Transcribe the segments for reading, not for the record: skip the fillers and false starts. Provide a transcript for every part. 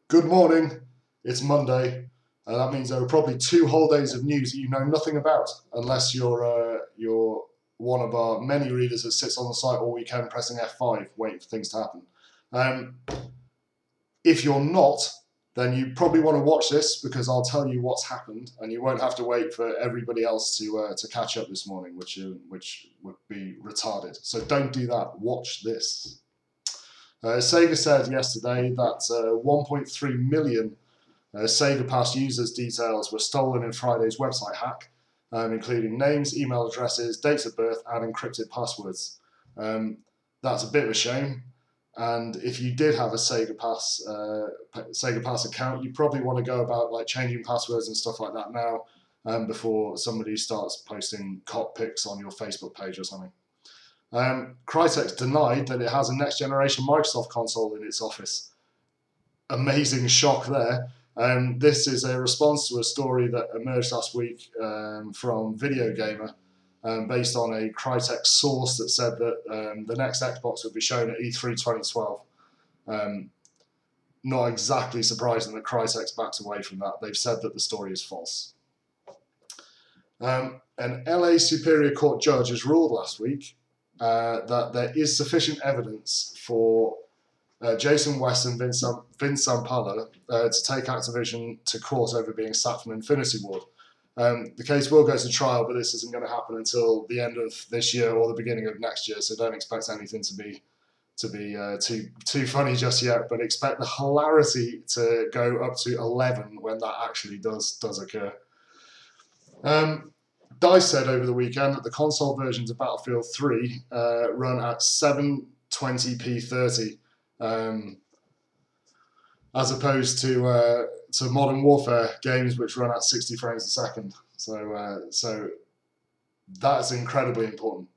Good morning. It's Monday. That means there are probably 2 whole days of news that you know nothing about, unless you're one of our many readers that sits on the site all weekend pressing F5, waiting for things to happen. If you're not, then you probably want to watch this because I'll tell you what's happened, and you won't have to wait for everybody else to catch up this morning, which would be retarded. So don't do that. Watch this. Sega said yesterday that 1.3 million Sega Pass users' details were stolen in Friday's website hack, including names, email addresses, dates of birth, and encrypted passwords. That's a bit of a shame. And if you did have a Sega Pass account, you probably want to go about like changing passwords and stuff like that now, before somebody starts posting cop pics on your Facebook page or something. Crytek denied that it has a next-generation Microsoft console in its office. Amazing shock there. This is a response to a story that emerged last week from Video Gamer, based on a Crytek source that said that the next Xbox would be shown at E3 2012. Not exactly surprising that Crytek's backed away from that. They've said that the story is false. An LA Superior Court judge has ruled last week that there is sufficient evidence for Jason West and Vince Zampella to take Activision to court over being sacked from Infinity Ward. The case will go to trial, but this isn't going to happen until the end of this year or the beginning of next year, so don't expect anything to be too funny just yet, but expect the hilarity to go up to 11 when that actually does occur. DICE said over the weekend that the console versions of Battlefield 3 run at 720p 30, as opposed to Modern Warfare games which run at 60 frames a second. So that's incredibly important.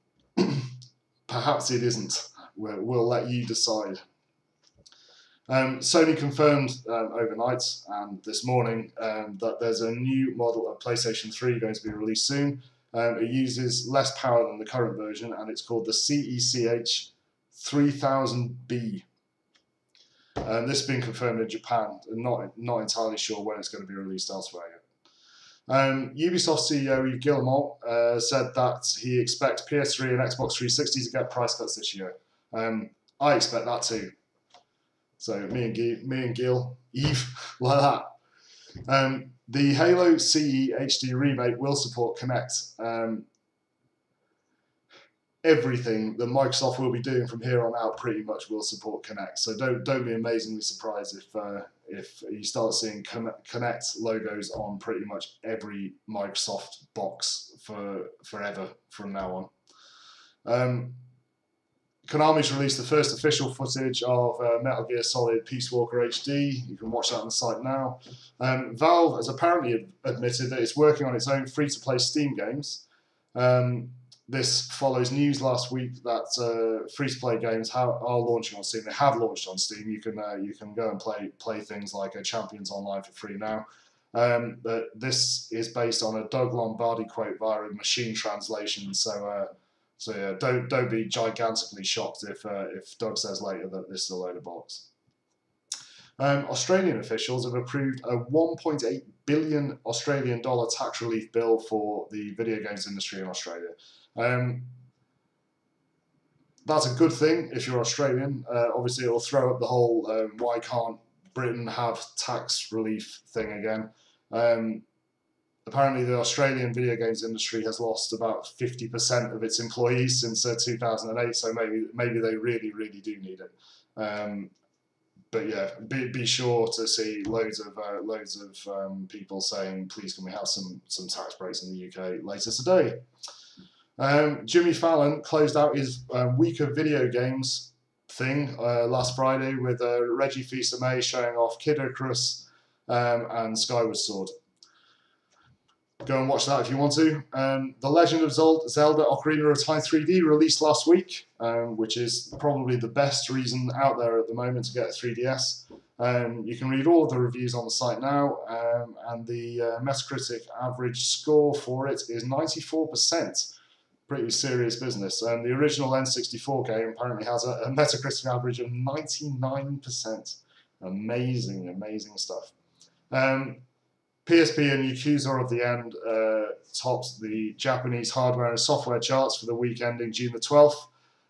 Perhaps it isn't. We'll let you decide. Sony confirmed overnight and this morning that there's a new model of PlayStation 3 going to be released soon. It uses less power than the current version, and it's called the CECH 3000B. This has been confirmed in Japan, and not entirely sure when it's going to be released elsewhere yet. Ubisoft CEO Yves Guillemot said that he expects PS3 and Xbox 360 to get price cuts this year. I expect that too. So me and Gil, Eve, like that. The Halo CE HD remake will support Kinect. Everything that Microsoft will be doing from here on out pretty much will support Kinect. So don't be amazingly surprised if you start seeing Kinect logos on pretty much every Microsoft box for forever from now on. Konami's released the first official footage of Metal Gear Solid Peace Walker HD. You can watch that on the site now. Valve has apparently admitted that it's working on its own free-to-play Steam games. This follows news last week that free-to-play games are launching on Steam. They have launched on Steam. You can go and play things like Champions Online for free now. But this is based on a Doug Lombardi quote via a machine translation. So yeah, don't be gigantically shocked if Doug says later that this is a load of bollocks. Australian officials have approved a 1.8 billion Australian dollar tax relief bill for the video games industry in Australia. That's a good thing if you're Australian. Obviously, it'll throw up the whole why can't Britain have tax relief thing again. Apparently, the Australian video games industry has lost about 50% of its employees since 2008, so maybe they really do need it. But yeah, be sure to see loads of people saying, please can we have some tax breaks in the UK later today. Jimmy Fallon closed out his week of video games thing last Friday with Reggie Fils-Aimé showing off Kid Icarus and Skyward Sword. Go and watch that if you want to. The Legend of Zelda Ocarina of Time 3D released last week, which is probably the best reason out there at the moment to get a 3DS. You can read all of the reviews on the site now, and the Metacritic average score for it is 94%. Pretty serious business. And the original N64 game apparently has a Metacritic average of 99%. Amazing, amazing stuff. PSP and Yakuza of the End topped the Japanese hardware and software charts for the week ending June the 12th.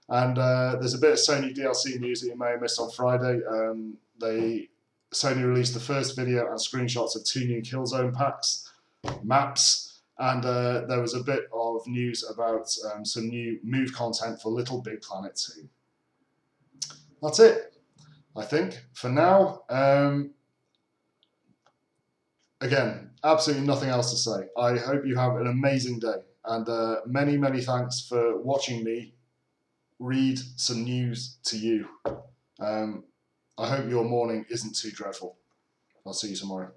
And there's a bit of Sony DLC news that you may have missed on Friday. Sony released the first video and screenshots of 2 new Killzone maps, and there was a bit of news about some new move content for Little Big Planet 2. That's it, I think, for now. Again, absolutely nothing else to say. I hope you have an amazing day, and many, many thanks for watching me read some news to you. I hope your morning isn't too dreadful. I'll see you tomorrow.